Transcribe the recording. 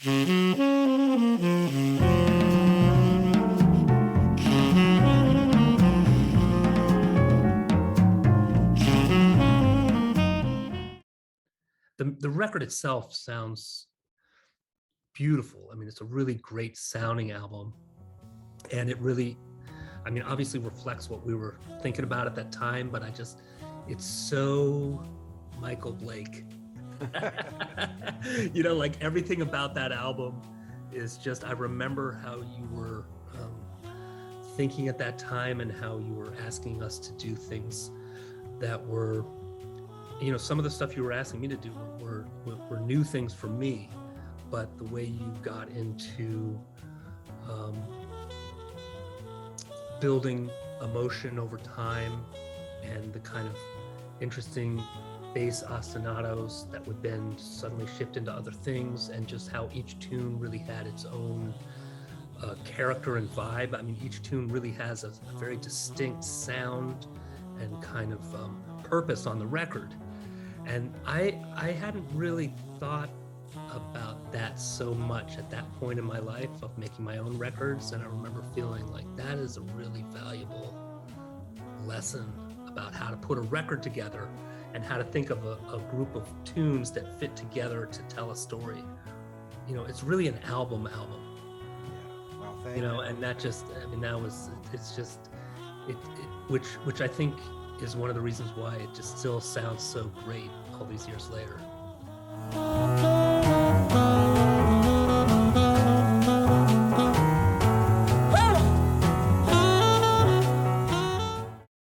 The record itself sounds beautiful. I mean, it's a really great sounding album, and it really, I mean, obviously reflects what we were thinking about at that time, but it's so Michael Blake. You know, like everything about that album is just, I remember how you were thinking at that time and how you were asking us to do things that were, you know, some of the stuff you were asking me to do were new things for me, but the way you got into building emotion over time and the kind of interesting bass ostinatos that would then suddenly shift into other things, and just how each tune really had its own character and vibe. I mean, each tune really has a very distinct sound and kind of purpose on the record. And I hadn't really thought about that so much at that point in my life of making my own records. And I remember feeling like that is a really valuable lesson about how to put a record together and how to think of a group of tunes that fit together to tell a story. You know, it's really an album. Yeah. Well, thank You know, and that just, I mean, it's just, which I think is one of the reasons why it just still sounds so great all these years later.